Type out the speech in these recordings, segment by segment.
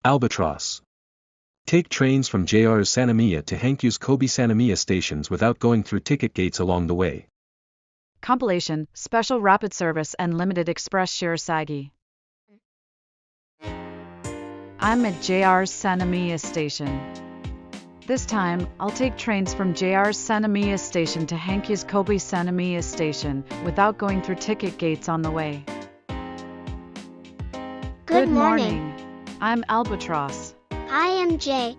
Albatross. Take trains from JR Sannomiya to Hankyu's Kobe-Sannomiya stations without going through ticket gates along the way. Compilation, Special Rapid Service and Limited Express Shirasagi. I'm at JR Sannomiya station. This time, I'll take trains from JR Sannomiya station to Hankyu's Kobe-Sannomiya station without going through ticket gates on the way. Good morning. I'm Albatross. I am Jay.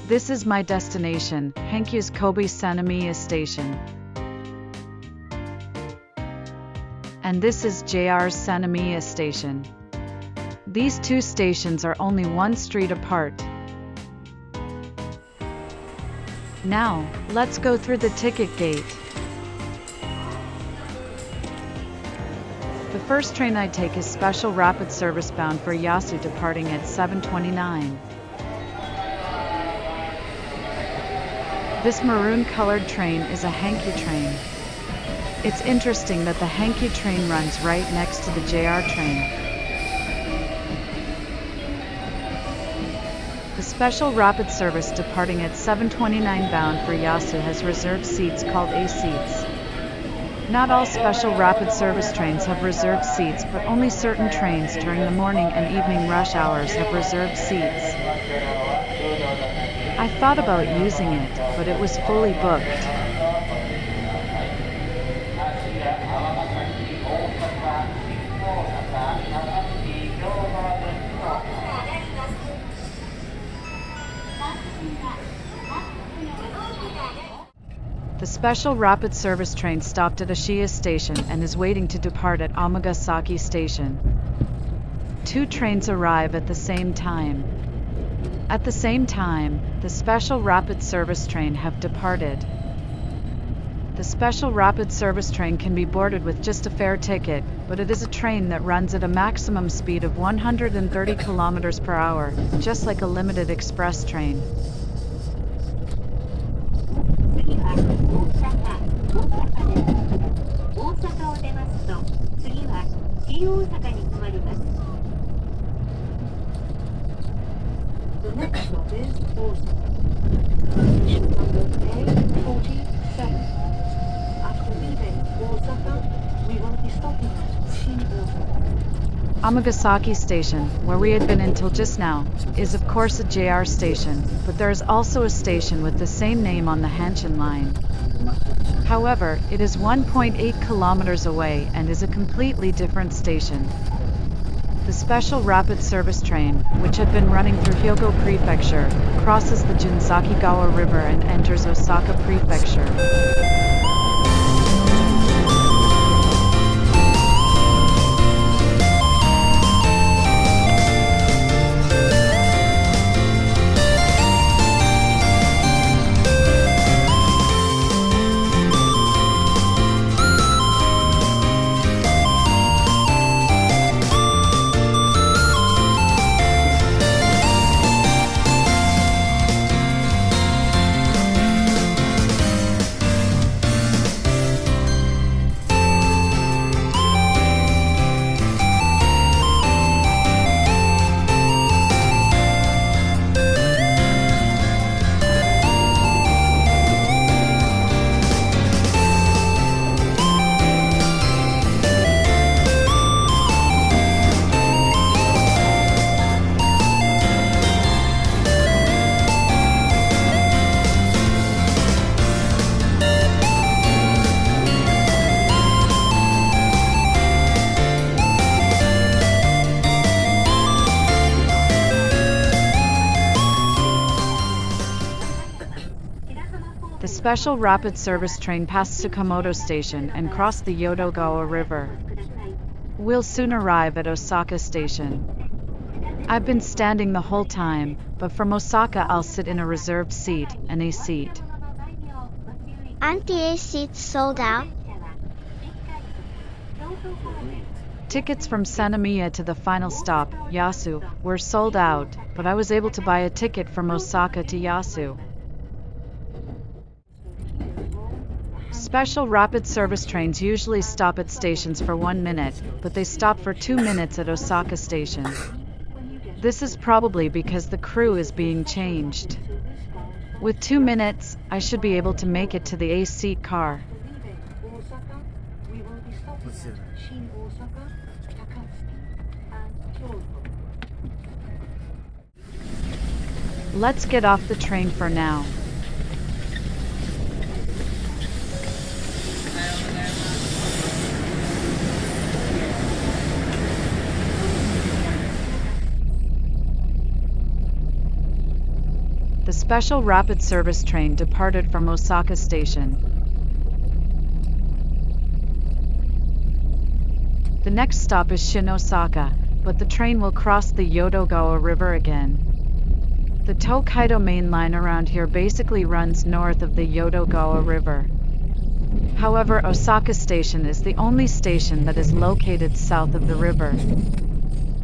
This is my destination, Hankyu's Kobe-Sannomiya station. And this is JR Sannomiya station. These two stations are only one street apart. Now, let's go through the ticket gate. The first train I take is Special Rapid Service bound for Yasu departing at 7:29. This maroon-colored train is a Hankyu train. It's interesting that the Hankyu train runs right next to the JR train. The Special Rapid Service departing at 7:29 bound for Yasu has reserved seats called A seats. Not all Special Rapid Service trains have reserved seats, but only certain trains during the morning and evening rush hours have reserved seats. I thought about using it, but it was fully booked. The Special Rapid Service train stopped at Ashiya Station and is waiting to depart at Amagasaki Station. Two trains arrive at the same time. At the same time, the Special Rapid Service train have departed. The Special Rapid Service train can be boarded with just a fare ticket, but it is a train that runs at a maximum speed of 130 km per hour, just like a limited express train. The next stop is Osaka. Station number A47. After leaving Osaka, we will be stopping at Shin Osaka. Amagasaki Station, where we had been until just now, is of course a JR station, but there is also a station with the same name on the Hanshin line. However, it is 1.8 kilometers away and is a completely different station. The Special Rapid Service train, which had been running through Hyogo Prefecture, crosses the Jinzakigawa River and enters Osaka Prefecture. The Special Rapid Service train passed Tsukamoto Station and crossed the Yodogawa River. We'll soon arrive at Osaka Station. I've been standing the whole time, but from Osaka I'll sit in a reserved seat, an A seat. Aren't the A seats sold out? Tickets from Sannomiya to the final stop, Yasu, were sold out, but I was able to buy a ticket from Osaka to Yasu. Special Rapid Service trains usually stop at stations for 1 minute, but they stop for 2 minutes at Osaka Station. This is probably because the crew is being changed. With 2 minutes, I should be able to make it to the A-seat car. Leaving Osaka, we will be stopping at Shin Osaka, Takatsuki, and Kyoto. Let's get off the train for now. The special rapid service train departed from Osaka Station. The next stop is Shin Osaka, but the train will cross the Yodogawa River again. The Tokaido main line around here basically runs north of the Yodogawa River. However, Osaka Station is the only station that is located south of the river.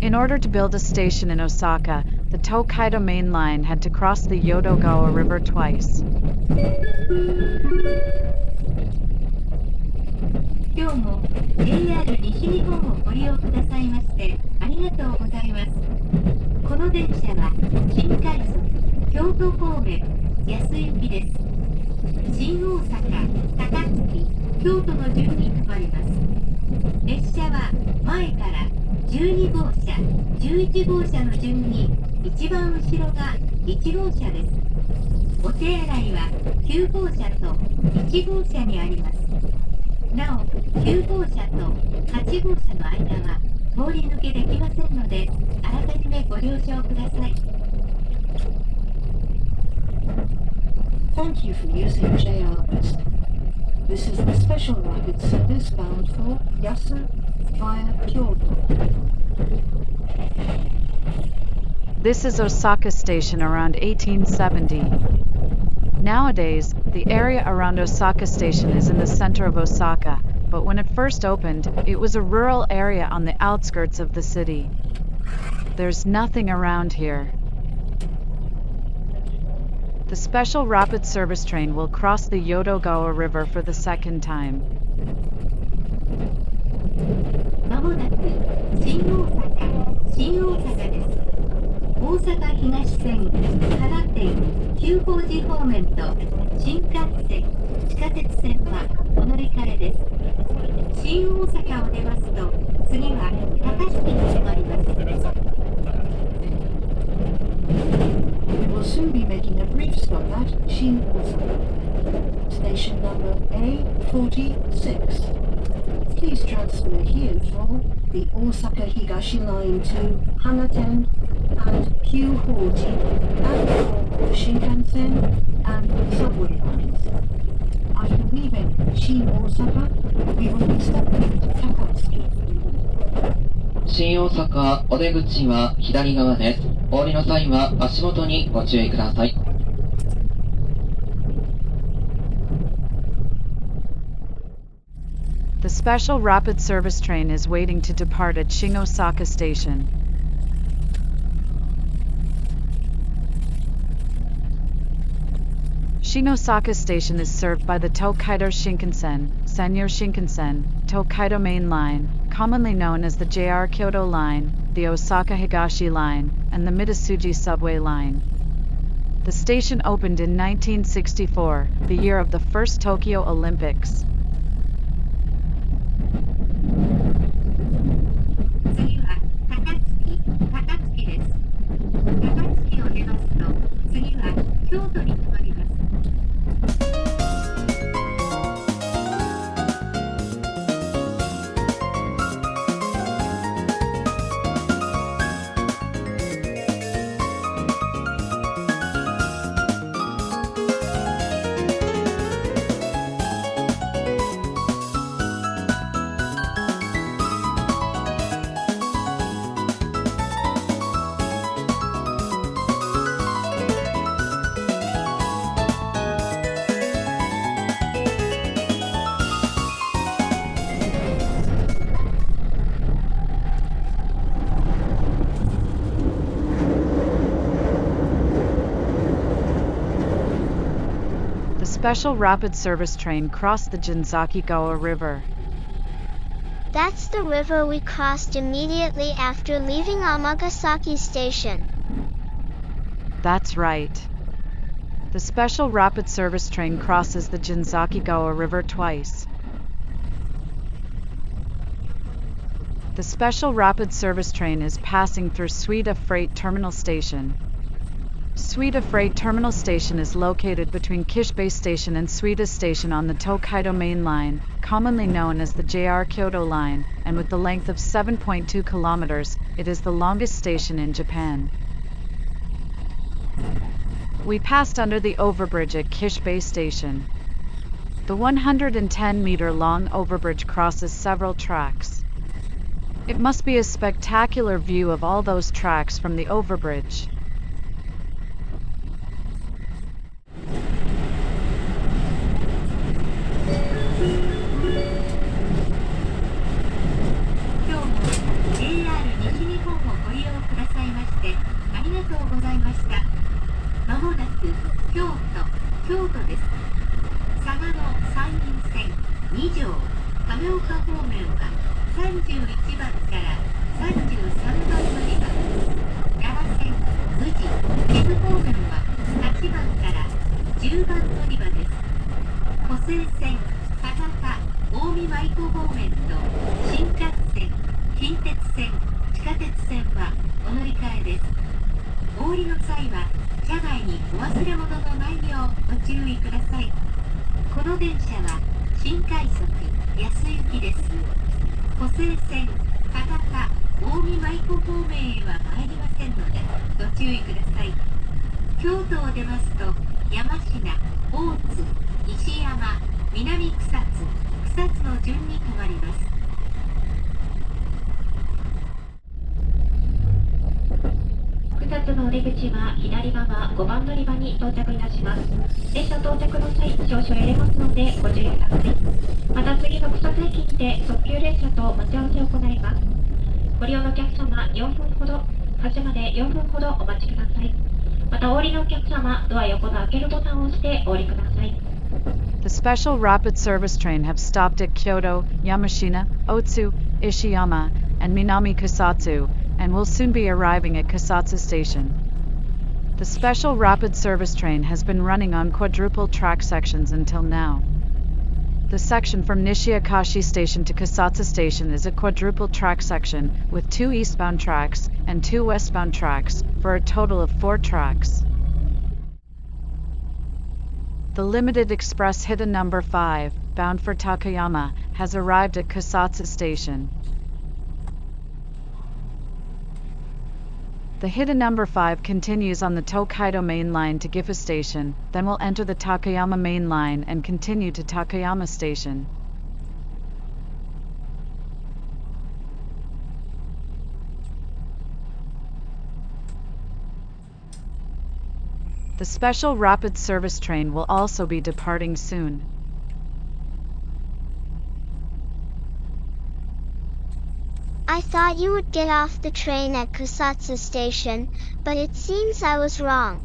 In order to build a station in Osaka, the Tokaido main line had to cross the Yodogawa River twice. 今日も JR 西日本をご利用くださいましてありがとうございます。この電車は新快速京都方面安行きです。新大阪、高槻、京都の順に止まります。列車は前から12号車、11号車の順に一番後ろが1号車です。お手洗いは9号車と1号車にあります。なお、9号車と8号車の間は通り抜けできませんので、あらかじめご了承ください。Thank you for using JR West. This is the special rapid service bound for Yasu via Kyoto. This is Osaka Station around 1870. Nowadays, the area around Osaka Station is in the center of Osaka, but when it first opened, it was a rural area on the outskirts of the city. There's nothing around here. The special rapid service train will cross the Yodogawa River for the second time. まもなく新大阪です。大阪東線、原店、久宝寺方面と新幹線、地下鉄線はお乗り換えです。新大阪を出ますと、次は高槻に止まります。We will soon be making a brief stop at Shin Osaka. Station number A46. Please transfer here for the Osaka Higashi line to Hanaten and Kyuhoji and for the Shinkansen and subway lines. After leaving Shin Osaka, we will be stopping at Takatsuki. 新大阪お出口は左側です。お降りの際は足元にご注意ください。The special rapid service train is waiting to depart at Shin Osaka Station. Shin Osaka Station is served by the Tokaido Shinkansen, Sanyō Shinkansen, Tokaido Main Line, commonly known as the JR Kyoto Line, the Osaka Higashi Line, and the Midasuji Subway Line. The station opened in 1964, the year of the first Tokyo Olympics. 次は高槻です。高槻を出ますと、次は京都に止まります。The special rapid service train crossed the Jinzaki-gawa River. That's the river we crossed immediately after leaving Amagasaki Station. That's right. The special rapid service train crosses the Jinzaki-gawa River twice. The special rapid service train is passing through Suita Freight Terminal Station. Suita Freight Terminal Station is located between Kishibe Station and Suita Station on the Tokaido Main Line, commonly known as the JR Kyoto Line, and with the length of 7.2 kilometers, it is the longest station in Japan. We passed under the overbridge at Kishibe Station. The 110-meter-long overbridge crosses several tracks. It must be a spectacular view of all those tracks from the overbridge. JR 西日本をご利用くださいましてありがとうございました。まもなく京都です。嵯峨野山陰線2条亀岡方面は31番から33番乗り場、奈良線宇治岐阜方面は8番から10番乗り場です。湖西線博多近江舞子方面と新幹線近鉄線地下鉄線はお乗り換えです。お降りの際は車外にお忘れ物のないようご注意ください。この電車は新快速安行きです。湖西線博多近江舞子方面へは参りませんのでご注意ください。京都を出ますと山科、大津、石山、南草津の順に停まります。草津のお出口は左側5番乗り場に到着いたします。列車到着の際少々揺れますのでご注意ください。また次の草津駅にて特急列車と待ち合わせを行います。ご利用のお客様発車まで4分ほどお待ちください。またお降りのお客様、ドア横の開けるボタンを押してお降りください。The special rapid service train have stopped at Kyoto, Yamashina, Otsu, Ishiyama, and Minami Kusatsu, and will soon be arriving at Kusatsu Station. The special rapid service train has been running on quadruple track sections until now. The section from Nishiakashi Station to Kusatsu Station is a quadruple track section with 2 eastbound tracks and 2 westbound tracks, for a total of 4 tracks. The limited express Hida number 5, bound for Takayama, has arrived at Kusatsu Station. The Hida number 5 continues on the Tokaido Main Line to Gifu Station, then will enter the Takayama Main Line and continue to Takayama Station. The special rapid service train will also be departing soon. I thought you would get off the train at Kusatsu Station, but it seems I was wrong.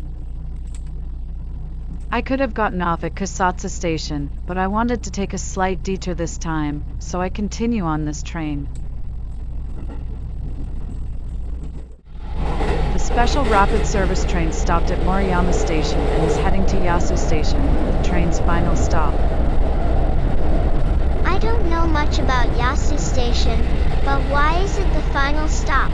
I could have gotten off at Kusatsu Station, but I wanted to take a slight detour this time, so I continue on this train. The special rapid service train stopped at Moriyama Station and is heading to Yasu Station, the train's final stop. I don't know much about Yasu Station, but why is it the final stop?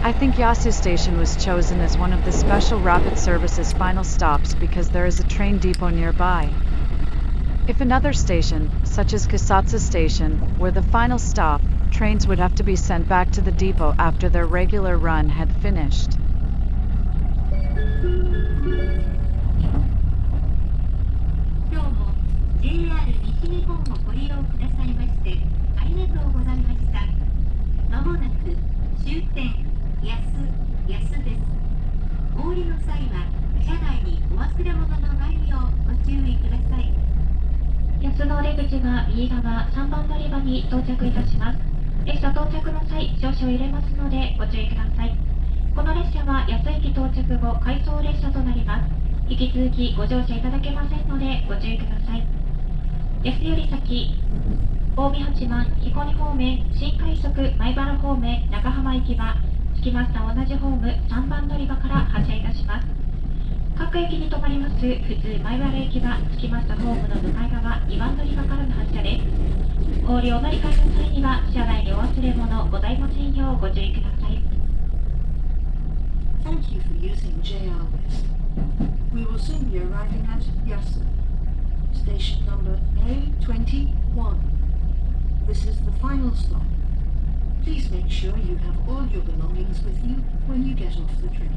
I think Yasu Station was chosen as one of the special rapid service's final stops because there is a train depot nearby. If another station, such as Kusatsu Station, were the final stop, trains would have to be sent back to the depot after their regular run had finished. JR 西日本をご利用くださいましてありがとうございました。まもなく終点安です。お降りの際は車内にお忘れ物のないようご注意ください。安のお出口は右側3番乗り場に到着いたします。列車到着の際少々揺れますのでご注意ください。この列車は安駅到着後回送列車となります。引き続きご乗車いただけませんのでご注意ください。安より先、大近江八幡、彦根方面、新快速、米原方面、長浜行きは、着きました同じホーム3番乗り場から発車いたします。各駅に停まります普通米原駅は、着きましたホームの向かい側2番乗り場からの発車です。お降りお乗り換えの際には、車内にお忘れ物ございませんようご注意ください。Thank you for using JR West. We will soon be arriving at Yasu. Station number A21. This is the final stop. Please make sure you have all your belongings with you when you get off the train.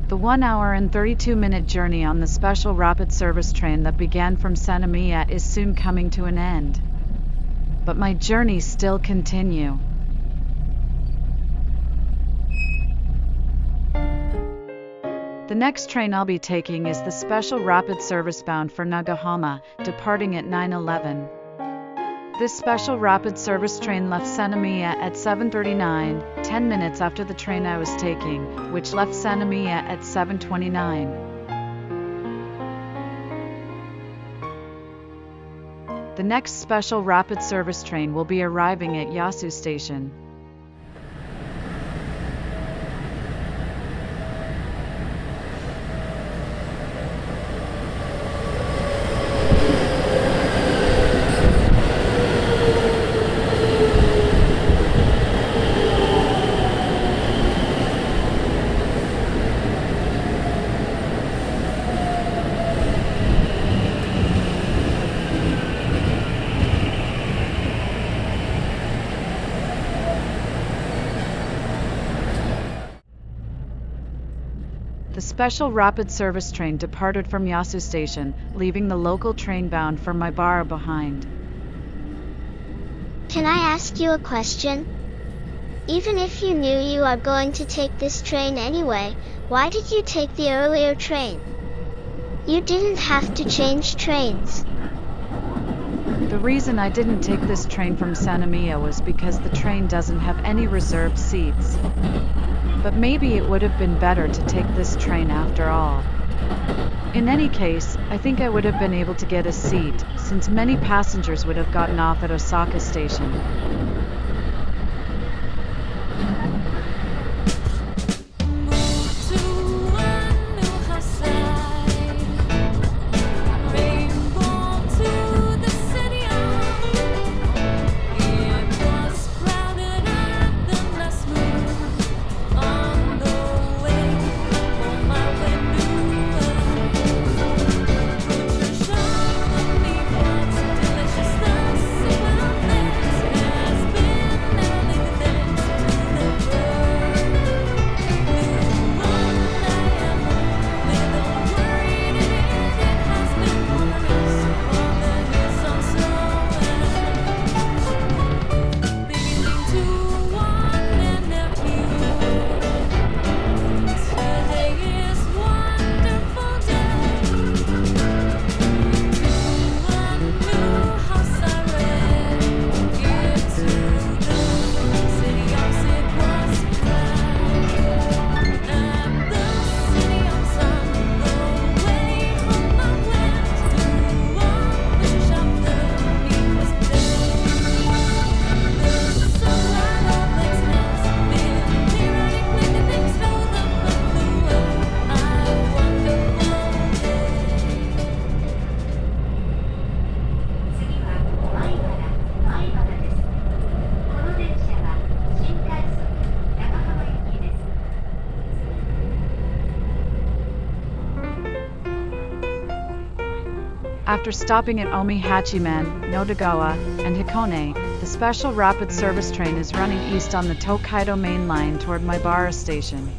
The 1 hour and 32-minute journey on the special rapid service train that began from Sannomiya is soon coming to an end. But my journeys still continue. The next train I'll be taking is the special rapid service bound for Nagahama, departing at 9:11. This special rapid service train left Sannomiya at 7:39, 10 minutes after the train I was taking, which left Sannomiya at 7:29. The next special rapid service train will be arriving at Yasu Station. The special rapid service train departed from Yasu Station, leaving the local train bound for Maibara behind. Can I ask you a question? Even if you knew you are going to take this train anyway, why did you take the earlier train? You didn't have to change trains. The reason I didn't take this train from Sannomiya was because the train doesn't have any reserved seats. But maybe it would have been better to take this train after all. In any case, I think I would have been able to get a seat, since many passengers would have gotten off at Osaka Station. After stopping at Omi Hachimen, Nodagawa, and Hikone, the special rapid service train is running east on the Tokaido Main Line toward Maibara Station.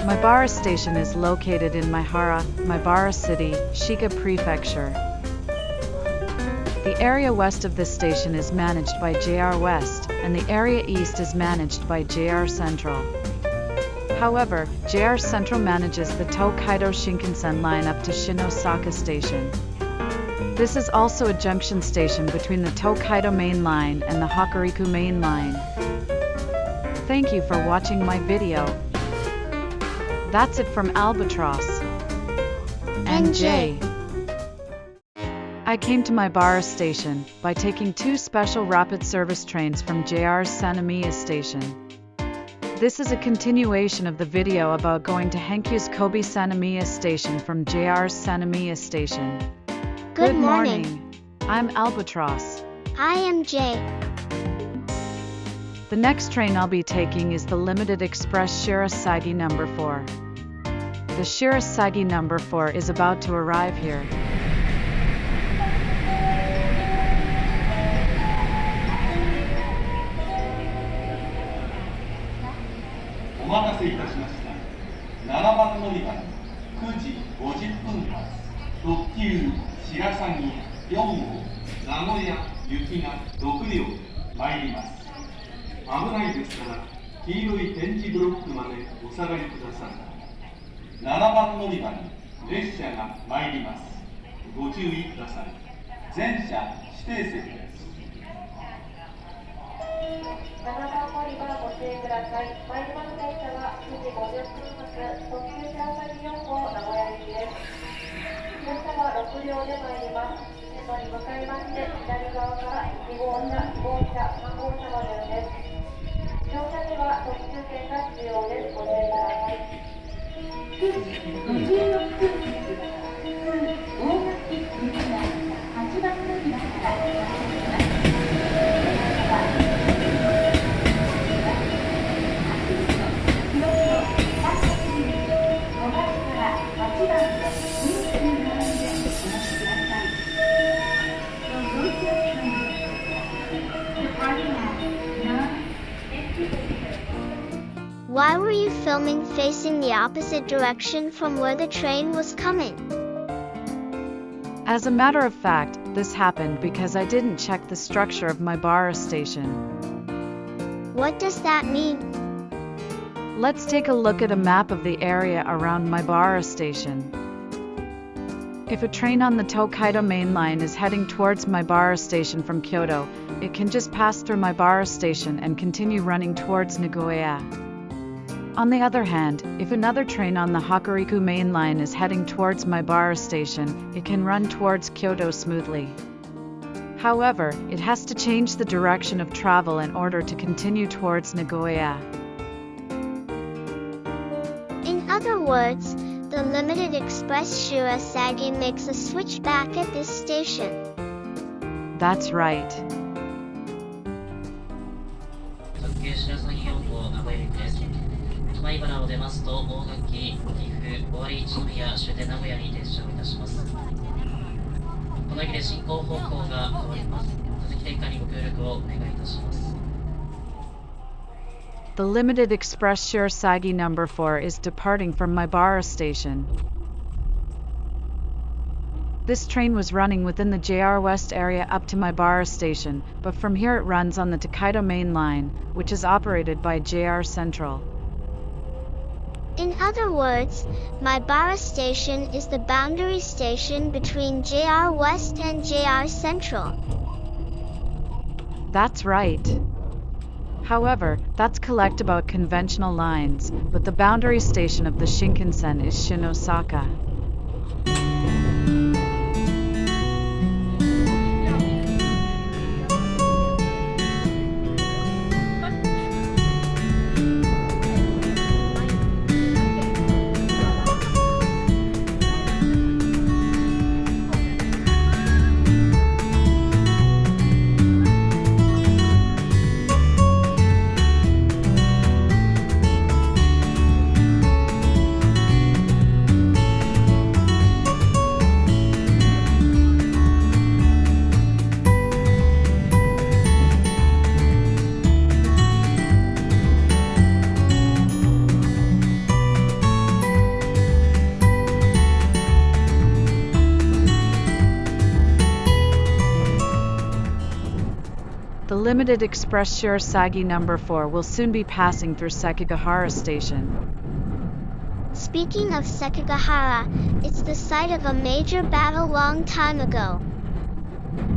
Maibara Station is located in Maihara, Maibara City, Shiga Prefecture. The area west of this station is managed by JR West, and the area east is managed by JR Central. However, JR Central manages the Tokaido Shinkansen line up to Shinosaka Station. This is also a junction station between the Tokaido Main Line and the Hokuriku Main Line. Thank you for watching my video. That's it from Albatross. NJ. I came to Maibara Station by taking 2 special rapid service trains from JR's Sannomiya Station. This is a continuation of the video about going to Hankyu's Kobe-Sannomiya Station from JR's Sannomiya Station. Good morning. I'm Albatross. I am Jay. The next train I'll be taking is the Limited Express Shirasagi number 4. The Shirasagi number 4 is about to arrive here. Why were you filming facing the opposite direction from where the train was coming? As a matter of fact, this happened because I didn't check the structure of Maibara Station. What does that mean? Let's take a look at a map of the area around Maibara Station. If a train on the Tokaido Main Line is heading towards Maibara Station from Kyoto, it can just pass through Maibara Station and continue running towards Nagoya. On the other hand, if another train on the Hokuriku Main Line is heading towards Maibara Station, it can run towards Kyoto smoothly. However, it has to change the direction of travel in order to continue towards Nagoya. In other words, the Limited Express Shirasagi makes a switch back at this station. That's right. The Limited Express Shirasagi number 4 is departing from Maibara Station. This train was running within the JR West area up to Maibara Station, but from here it runs on the Tokaido Main Line, which is operated by JR Central. In other words, Maibara Station is the boundary station between JR West and JR Central. That's right. However, that's correct about conventional lines, but the boundary station of the Shinkansen is Shinosaka. The Limited Express Shirasagi number 4 will soon be passing through Sekigahara Station. Speaking of Sekigahara, it's the site of a major battle long time ago.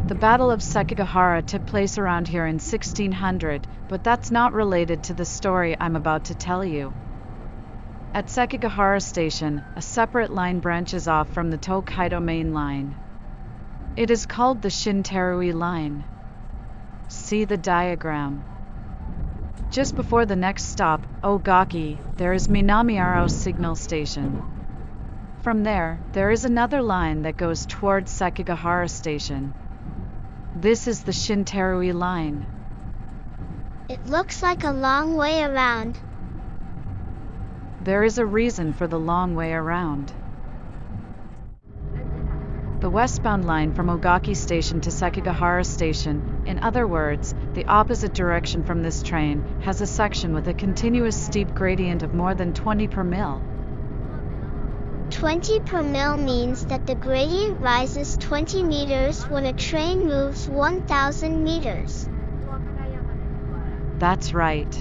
The Battle of Sekigahara took place around here in 1600, but that's not related to the story I'm about to tell you. At Sekigahara Station, a separate line branches off from the Tokaido Main Line. It is called the Shinterui line. See the diagram. Just before the next stop, Ogaki, there is Minamiaro signal station. From there is another line that goes towards Sekigahara Station. This is the Shinterui line. It looks like a long way around. There is a reason for the long way around. The westbound line from Ogaki Station to Sekigahara Station, in other words, the opposite direction from this train, has a section with a continuous steep gradient of more than 20 per mil. 20 per mil means that the gradient rises 20 meters when a train moves 1,000 meters. That's right.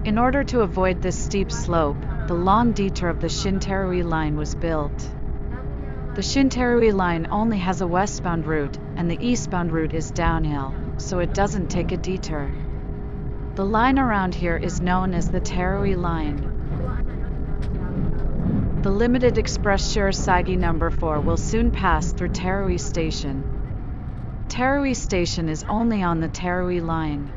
In order to avoid this steep slope, the long detour of the Shinterui line was built. The Shinterui line only has a westbound route, and the eastbound route is downhill, so it doesn't take a detour. The line around here is known as the Terui line. The limited express Shirasagi number 4 will soon pass through Terui Station. Terui Station is only on the Terui line.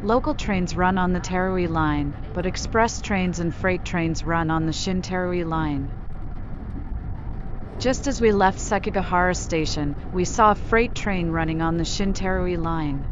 Local trains run on the Terui line, but express trains and freight trains run on the Shinterui line. Just as we left Sekigahara Station, we saw a freight train running on the Shinterui line.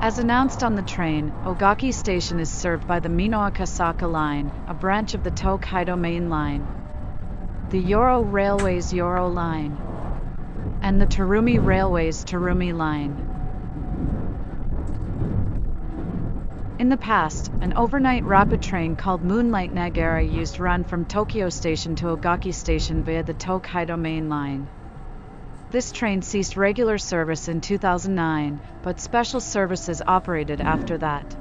As announced on the train, Ogaki Station is served by the Minoakasaka Line, a branch of the Tokaido Main Line, the Yoro Railways Yoro Line, and the Terumi Railways Terumi Line. In the past, an overnight rapid train called Moonlight Nagara used to run from Tokyo Station to Ogaki Station via the Tokaido Main Line. This train ceased regular service in 2009, but special services operated after that.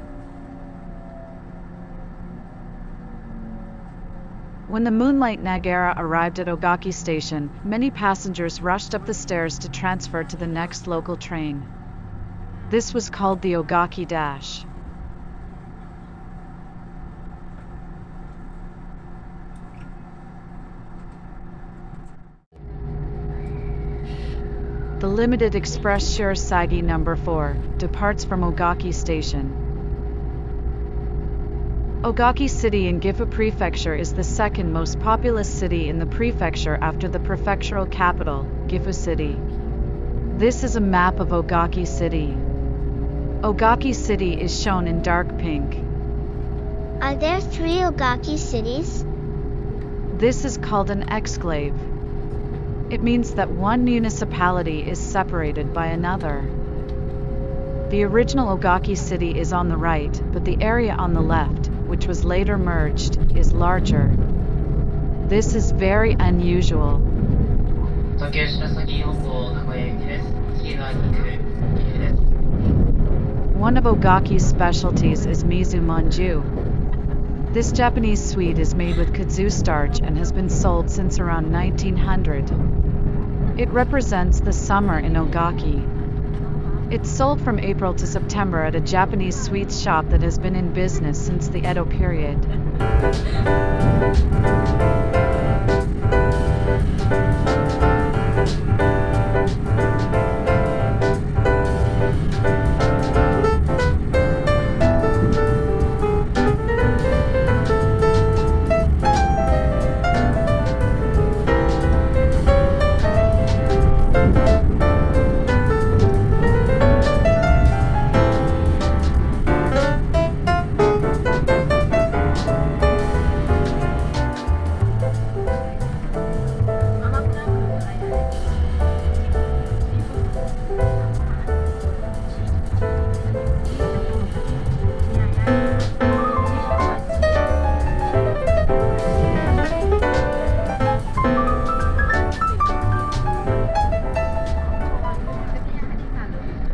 When the Moonlight Nagara arrived at Ogaki Station, many passengers rushed up the stairs to transfer to the next local train. This was called the Ogaki Dash. The limited express Shirasagi number 4 departs from Ogaki Station. Ogaki City in Gifu Prefecture is the second most populous city in the prefecture after the prefectural capital, Gifu City. This is a map of Ogaki City. Ogaki City is shown in dark pink. Are there 3 Ogaki cities? This is called an exclave. It means that one municipality is separated by another. The original Ogaki City is on the right, but the area on the left, which was later merged, is larger. This is very unusual. One of Ogaki's specialties is mizu manju. This Japanese sweet is made with kudzu starch and has been sold since around 1900. It represents the summer in Ogaki. It's sold from April to September at a Japanese sweets shop that has been in business since the Edo period.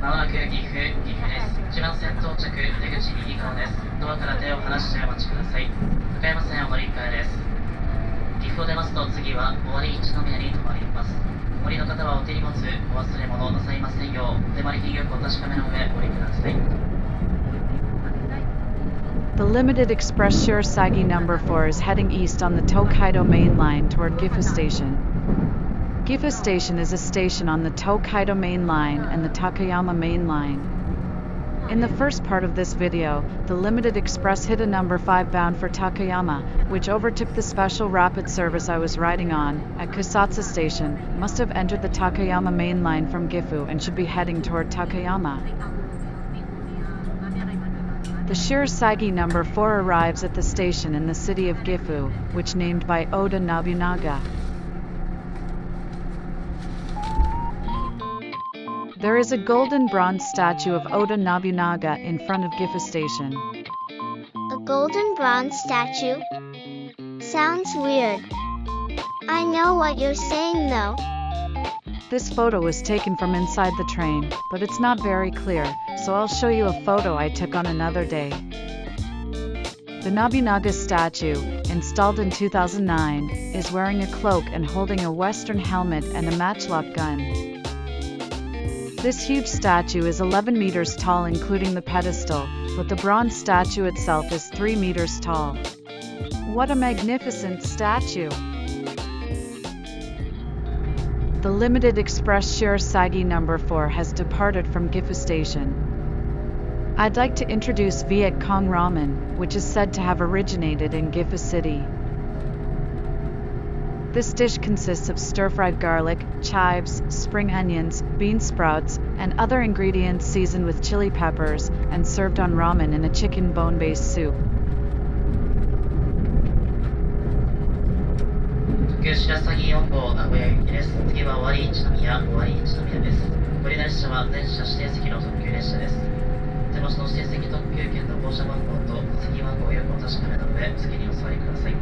まもなく岐阜です。1番線到着、出口右側です。ドアから手を離してお待ちください。高山線お乗り換えです。岐阜を出ますと次は尾張一宮に停まります。お降りの方はお手荷物、お忘れ物なさいませんよう、お手回り金額をお確かめの上お降りください。The limited express Shirasagi number 4 is heading east on the Tokaido Main Line toward Gifu Station. Gifu Station is a station on the Tokaido Main Line and the Takayama Main Line. In the first part of this video, the limited express hit a number 5 bound for Takayama, which overtook the special rapid service I was riding on, at Kusatsu Station, must have entered the Takayama Main Line from Gifu and should be heading toward Takayama. The Shirasagi number 4 arrives at the station in the city of Gifu, which named by Oda Nobunaga. There is a golden bronze statue of Oda Nobunaga in front of Gifu Station. A golden bronze statue? Sounds weird. I know what you're saying though. This photo was taken from inside the train, but it's not very clear, so I'll show you a photo I took on another day. The Nobunaga statue, installed in 2009, is wearing a cloak and holding a Western helmet and a matchlock gun. This huge statue is 11 meters tall including the pedestal, but the bronze statue itself is 3 meters tall. What a magnificent statue! The limited express Shirasagi number 4 has departed from Gifu Station. I'd like to introduce Viet Cong Ramen, which is said to have originated in Gifu City. This dish consists of stir-fried garlic, chives, spring onions, bean sprouts, and other ingredients seasoned with chili peppers, and served on ramen in a chicken bone-based soup. 特急白鷺4号名古屋行きです。次は尾張一宮です。ご利用列車は全車指定席の特急列車です。手持ちの指定席特急券の降車番号と座席番号をよくお確かめの上、お席にお座りください。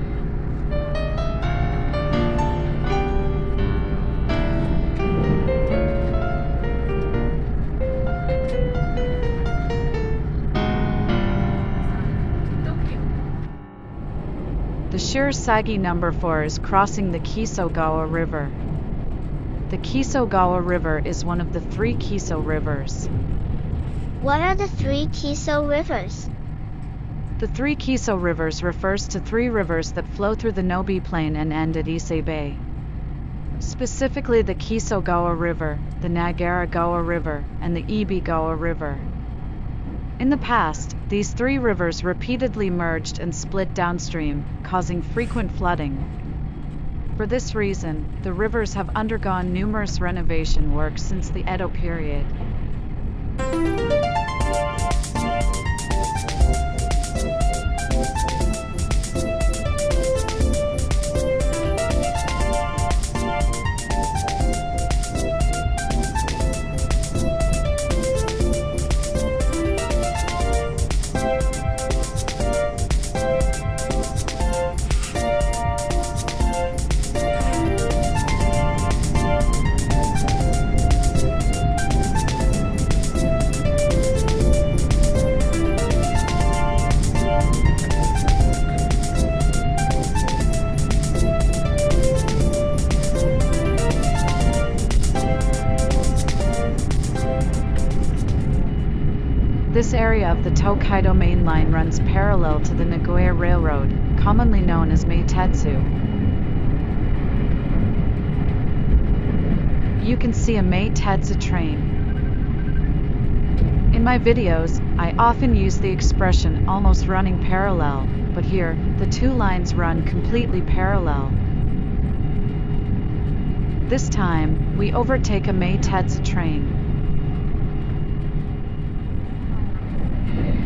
The Shirasagi number 4 is crossing the Kisogawa River. The Kisogawa River is one of the 3 Kiso rivers. What are the 3 Kiso rivers? The 3 Kiso rivers refers to 3 rivers that flow through the Nobi Plain and end at Ise Bay. Specifically the Kisogawa River, the Nagara-gawa River, and the Ibi-gawa River. In the past, these 3 rivers repeatedly merged and split downstream, causing frequent flooding. For this reason, the rivers have undergone numerous renovation works since the Edo period. This area of the Tokaido Main Line runs parallel to the Nagoya Railroad, commonly known as Meitetsu. You can see a Meitetsu train. In my videos, I often use the expression almost running parallel, but here, the 2 lines run completely parallel. This time, we overtake a Meitetsu train.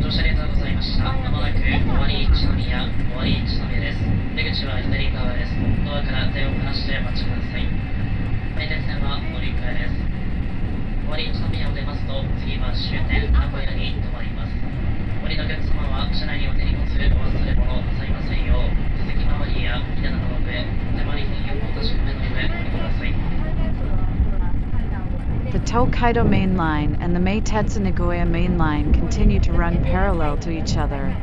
乗車ありがとうございました。まもなく尾張一宮です。出口は左側です。ドアから手を離してお待ちください。名鉄線は乗り換えです。尾張一宮を出ますと次は終点名古屋に停まります。お降りのお客様は車内にお手荷物、お忘れ物なさいませんよう、座席周りや荷棚の上、お手回り品をお確かめの上お降りください。The Tokaido Main Line and the Meitetsu Nagoya Main Line continue to run parallel to each other.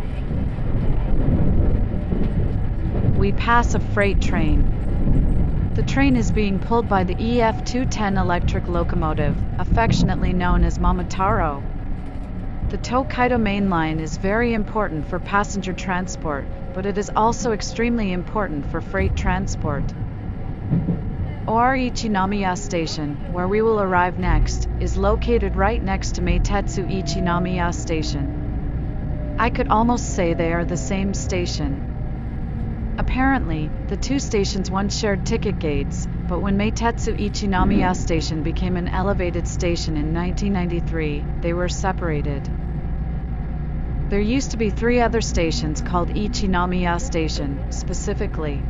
We pass a freight train. The train is being pulled by the EF210 electric locomotive, affectionately known as Momotaro. The Tokaido Main Line is very important for passenger transport, but it is also extremely important for freight transport. OR Ichinomiya Station, where we will arrive next, is located right next to Meitetsu Ichinomiya Station. I could almost say they are the same station. Apparently, the two stations once shared ticket gates, but when Meitetsu Ichinomiya Station became an elevated station in 1993, they were separated. There used to be 3 other stations called Ichinomiya Station, specifically.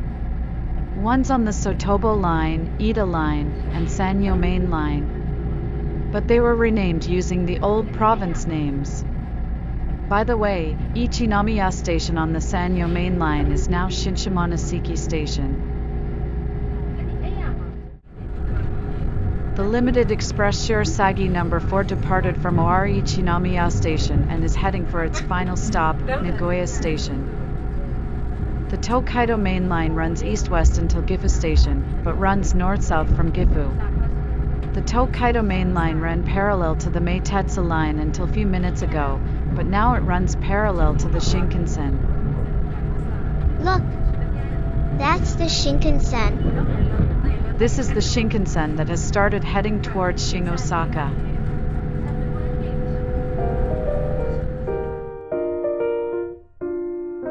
One's on the Sotobo Line, Ida Line, and Sanyo Main Line. But they were renamed using the old province names. By the way, Ichinomiya Station on the Sanyo Main Line is now Shinshimonoseki Station. The limited express Shirasagi No. 4 departed from OR Ichinomiya Station and is heading for its final stop, Nagoya Station. The Tokaido Main Line runs east-west until Gifu Station, but runs north-south from Gifu. The Tokaido Main Line ran parallel to the Meitetsu Line until a few minutes ago, but now it runs parallel to the Shinkansen. Look! That's the Shinkansen. This is the Shinkansen that has started heading towards Shingosaka.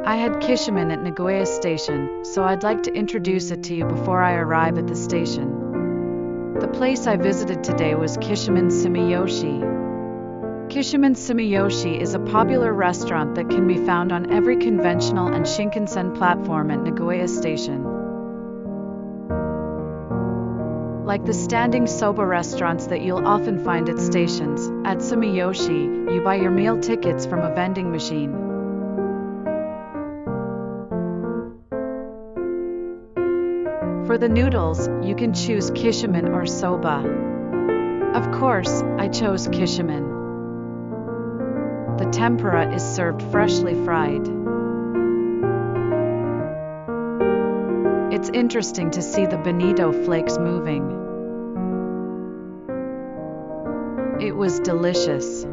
I had Kishimen at Nagoya Station, so I'd like to introduce it to you before I arrive at the station. The place I visited today was Kishimen Sumiyoshi. Kishimen Sumiyoshi is a popular restaurant that can be found on every conventional and Shinkansen platform at Nagoya Station. Like the standing soba restaurants that you'll often find at stations, at Sumiyoshi, you buy your meal tickets from a vending machine. For the noodles, you can choose kishimen or soba. Of course, I chose kishimen. The tempura is served freshly fried. It's interesting to see the bonito flakes moving. It was delicious.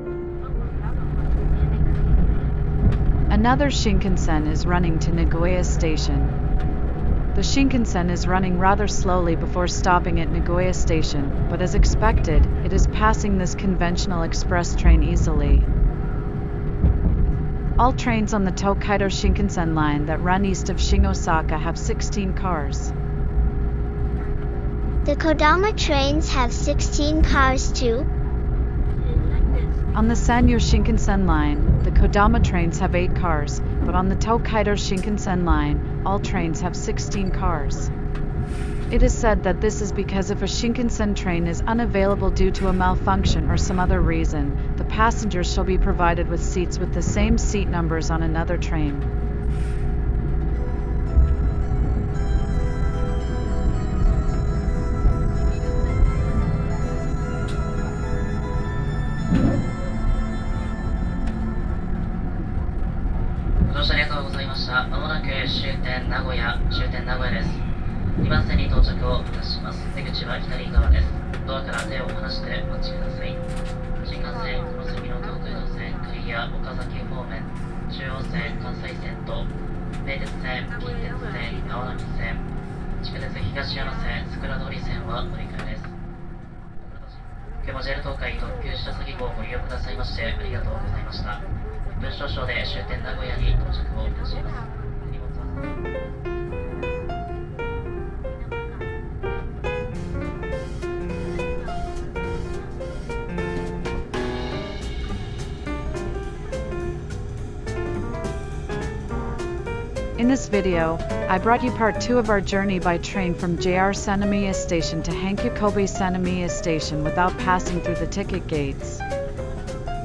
Another Shinkansen is running to Nagoya Station. The Shinkansen is running rather slowly before stopping at Nagoya Station, but as expected, it is passing this conventional express train easily. All trains on the Tokaido Shinkansen line that run east of Shingosaka have 16 cars. The Kodama trains have 16 cars too. On the Sanyo Shinkansen line, the Kodama trains have 8 cars, but on the Tokaido Shinkansen line, all trains have 16 cars. It is said that this is because if a Shinkansen train is unavailable due to a malfunction or some other reason, the passengers shall be provided with seats with the same seat numbers on another train.ありがとうございました。まもなく終点名古屋です。2番線に到着をいたします。出口は左側です。ドアから手を離してお待ちください。新幹線この先の東海道線刈谷岡崎方面、中央線関西線と名鉄線、近鉄線、青波線、地下鉄東山線、桜通線は乗り換えです。今日も JR 東海特急白崎号をご利用くださいましてありがとうございました。分少々で終点名古屋に到着をいたします。荷物はIn this video, I brought you part 2 of our journey by train from JR Sannomiya Station to Hankyu Kobe-Sannomiya Station without passing through the ticket gates.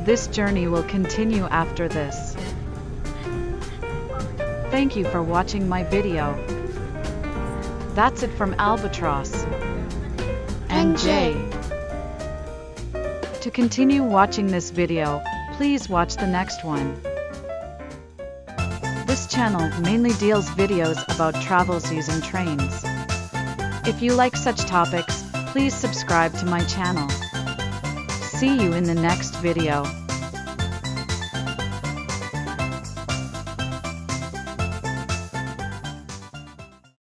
This journey will continue after this. Thank you for watching my video. That's it from Albatross and Jay. To continue watching this video, please watch the next one. This channel mainly deals videos about travels using trains. If you like such topics, please subscribe to my channel. See you in the next video.